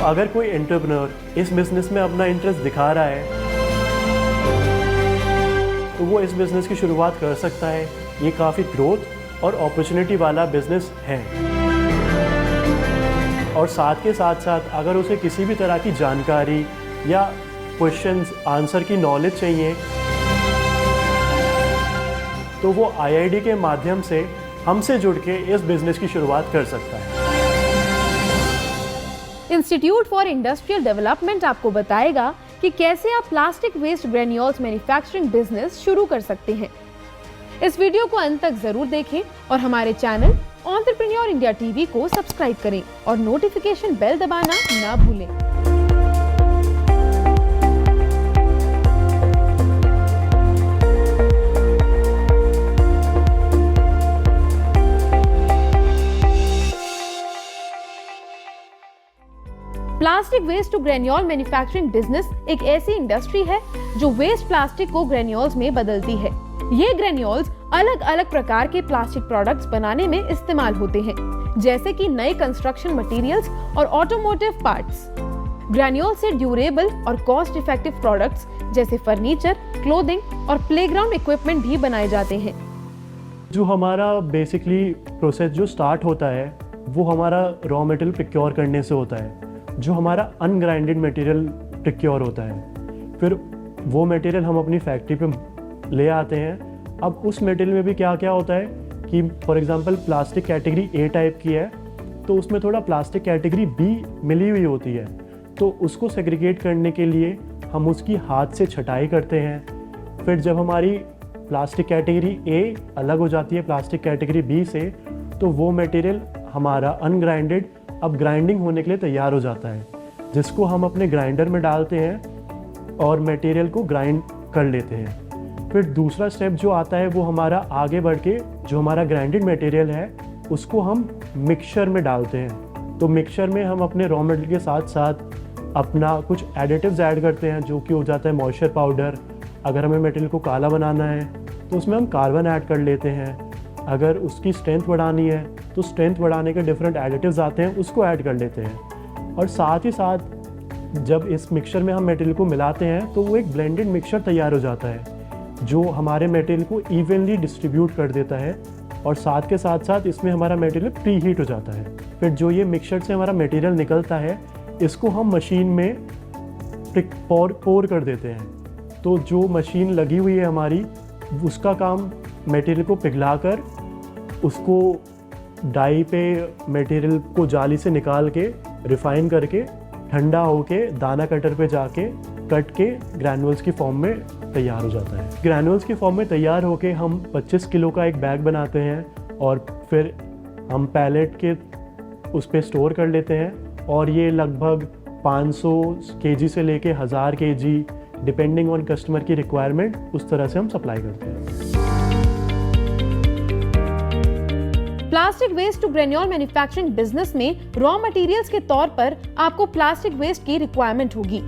अगर कोई एंटरप्रेन्योर इस बिज़नेस में अपना इंटरेस्ट दिखा रहा है तो वो इस बिज़नेस की शुरुआत कर सकता है। ये काफ़ी ग्रोथ और अपॉर्चुनिटी वाला बिज़नेस है। और साथ के साथ साथ अगर उसे किसी भी तरह की जानकारी या क्वेश्चंस आंसर की नॉलेज चाहिए तो वो IID के माध्यम से हमसे जुड़ के इस बिज़नेस की शुरुआत कर सकता है। इंस्टीट्यूट फॉर इंडस्ट्रियल डेवलपमेंट आपको बताएगा कि कैसे आप plastic waste granules manufacturing business शुरू कर सकते हैं। इस वीडियो को अंत तक जरूर देखें और हमारे चैनल एंटरप्रेन्योर इंडिया टीवी को सब्सक्राइब करें और नोटिफिकेशन बेल दबाना ना भूलें। Plastic waste to granule manufacturing business एक ऐसी इंडस्ट्री है जो वेस्ट प्लास्टिक को ग्रेन्यूल्स में बदलती है। ये ग्रेन्यूल्स अलग अलग प्रकार के प्लास्टिक प्रोडक्ट्स बनाने में इस्तेमाल होते हैं, जैसे कि नए कंस्ट्रक्शन मटेरियल्स और ऑटोमोटिव पार्ट्स। ग्रेन्यूल से ड्यूरेबल और कॉस्ट इफेक्टिव प्रोडक्ट्स जैसे फर्नीचर, क्लोथिंग और प्लेग्राउंड इक्विपमेंट भी बनाए जाते हैं। जो हमारा बेसिकली प्रोसेस जो स्टार्ट होता है वो हमारा रॉ मटेरियल प्रोक्योर करने से होता है, जो हमारा अनग्राइंडेड मटेरियल प्रोक्योर होता है। फिर वो मटेरियल हम अपनी फैक्ट्री पे ले आते हैं। अब उस मटेरियल में भी क्या क्या होता है कि for example plastic category A type की है तो उसमें थोड़ा प्लास्टिक कैटेगरी B मिली हुई होती है, तो उसको सेग्रीगेट करने के लिए हम उसकी हाथ से छटाई करते हैं। फिर जब हमारी प्लास्टिक कैटेगरी A अलग हो जाती है प्लास्टिक कैटेगरी B से, तो वो मटेरियल हमारा अनग्राइंडेड अब ग्राइंडिंग होने के लिए तैयार हो जाता है, जिसको हम अपने ग्राइंडर में डालते हैं और मटेरियल को ग्राइंड कर लेते हैं। फिर दूसरा स्टेप जो आता है वो हमारा आगे बढ़ के जो हमारा ग्राइंडेड मटेरियल है उसको हम मिक्सचर में डालते हैं। तो मिक्सचर में हम अपने रॉ मटेरियल के साथ साथ अपना कुछ एडिटिव्स ऐड करते हैं, जो कि हो जाता है मॉइस्चर पाउडर। अगर हमें मटेरियल को काला बनाना है तो उसमें हम कार्बन ऐड कर लेते हैं। अगर उसकी स्ट्रेंथ बढ़ानी है तो स्ट्रेंथ बढ़ाने के डिफरेंट एडिटिव्स आते हैं, उसको ऐड कर लेते हैं। और साथ ही साथ जब इस मिक्सचर में हम मटेरियल को मिलाते हैं तो वो एक ब्लेंडेड मिक्सचर तैयार हो जाता है, जो हमारे मटेरियल को इवनली डिस्ट्रीब्यूट कर देता है। और साथ के साथ साथ इसमें हमारा मटेरियल प्री हीट हो जाता है। फिर जो ये मिक्सचर से हमारा मटेरियल निकलता है इसको हम मशीन में पोर कर देते हैं। तो जो मशीन लगी हुई है हमारी, उसका काम मटेरियल को पिघलाकर उसको डाई पे मटेरियल को जाली से निकाल के रिफाइन करके ठंडा होके दाना कटर पे जाके कट के ग्रैनुअल्स की फॉर्म में तैयार हो जाता है। ग्रैनुअल्स की फॉर्म में तैयार होके हम 25 किलो का एक बैग बनाते हैं और फिर हम पैलेट के उस पर स्टोर कर लेते हैं। और ये लगभग 500 kg से लेके 1000 kg डिपेंडिंग ऑन कस्टमर की रिक्वायरमेंट, उस तरह से हम सप्लाई करते हैं। Plastic waste to granule manufacturing business में रॉ मटेरियल्स के तौर पर आपको प्लास्टिक वेस्ट की रिक्वायरमेंट होगी।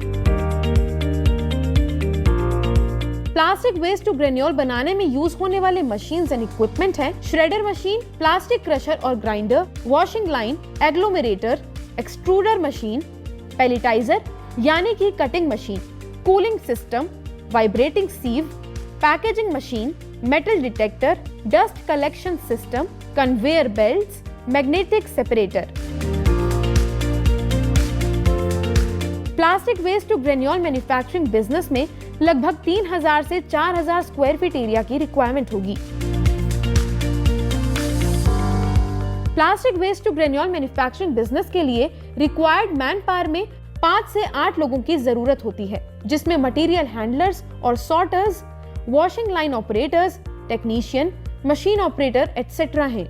प्लास्टिक वेस्ट टू ग्रेन्यूल बनाने में यूज होने वाले मशीन्स एंड इक्विपमेंट हैं श्रेडर मशीन, प्लास्टिक क्रशर और grinder, washing line, agglomerator, extruder machine, pelletiser यानी कि cutting machine, cooling system, vibrating sieve, packaging machine, metal detector, dust collection system, conveyor belts, magnetic separator. Plastic waste to granule manufacturing business में लगभग 3000 से 4000 square feet area की requirement होगी। Plastic waste to granule manufacturing business के लिए required man power में 5 से 8 लोगों की जरूरत होती है, जिसमें मटेरियल हैंडलर्स और sorters, washing line operators, technician, machine operator etcetera हैं।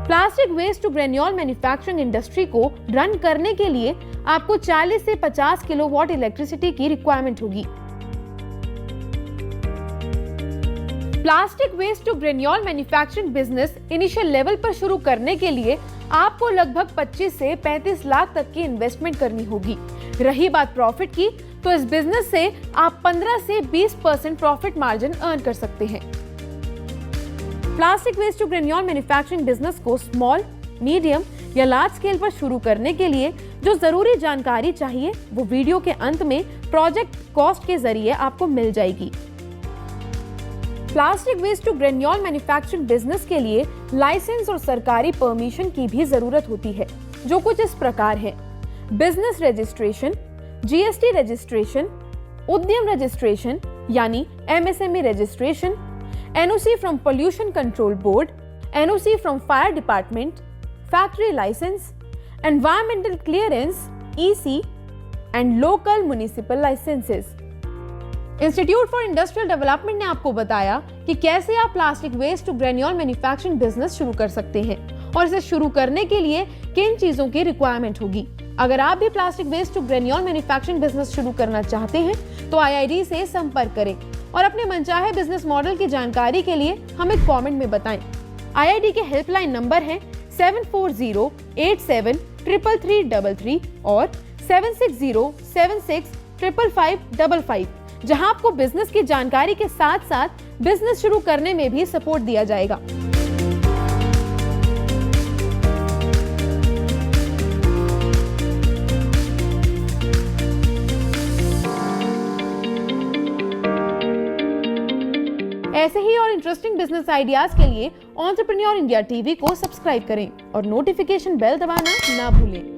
Plastic waste to granule manufacturing industry को रन करने के लिए आपको 40 से 50 किलोवाट इलेक्ट्रिसिटी की रिक्वायरमेंट होगी। Plastic waste to granule manufacturing business initial level पर शुरू करने के लिए आपको लगभग 25 से 35 लाख तक की इन्वेस्टमेंट करनी होगी। रही बात प्रॉफिट की, तो इस बिजनेस से आप 15 से 20% प्रॉफिट मार्जिन अर्न कर सकते हैं। Plastic waste to granule manufacturing business को स्मॉल, मीडियम या लार्ज स्केल पर शुरू करने के लिए जो जरूरी जानकारी चाहिए वो वीडियो के अंत में प्रोजेक्ट कॉस्ट के जरिए आपको मिल जाएगी। Plastic waste to granule manufacturing business के लिए लाइसेंस और सरकारी परमिशन की भी जरूरत होती है, जो कुछ इस प्रकार है। Business registration, GST registration, Udyam registration यानी MSME registration, NOC from pollution control board, NOC from fire department, factory licence, environmental clearance EC and local municipal licences. Institute for industrial development ने आपको बताया कि कैसे आप plastic waste to granule manufacturing business शुरू कर सकते हैं और इसे शुरू करने के लिए किन चीजों की रिक्वायरमेंट होगी। अगर आप भी plastic waste to granule manufacturing business शुरू करना चाहते हैं तो आईआईडी से संपर्क करें और अपने मनचाहे बिजनेस मॉडल की जानकारी के लिए हमें कमेंट में बताएं। आईआईडी के हेल्पलाइन नंबर है 7408733333 और 7607655555, जहां आपको बिजनेस की जानकारी के साथ साथ बिजनेस शुरू करने में भी सपोर्ट दिया जाएगा। ऐसे ही और इंटरेस्टिंग बिजनेस आइडियाज के लिए एंटरप्रेन्योर इंडिया टीवी को सब्सक्राइब करें और नोटिफिकेशन बेल दबाना ना भूलें।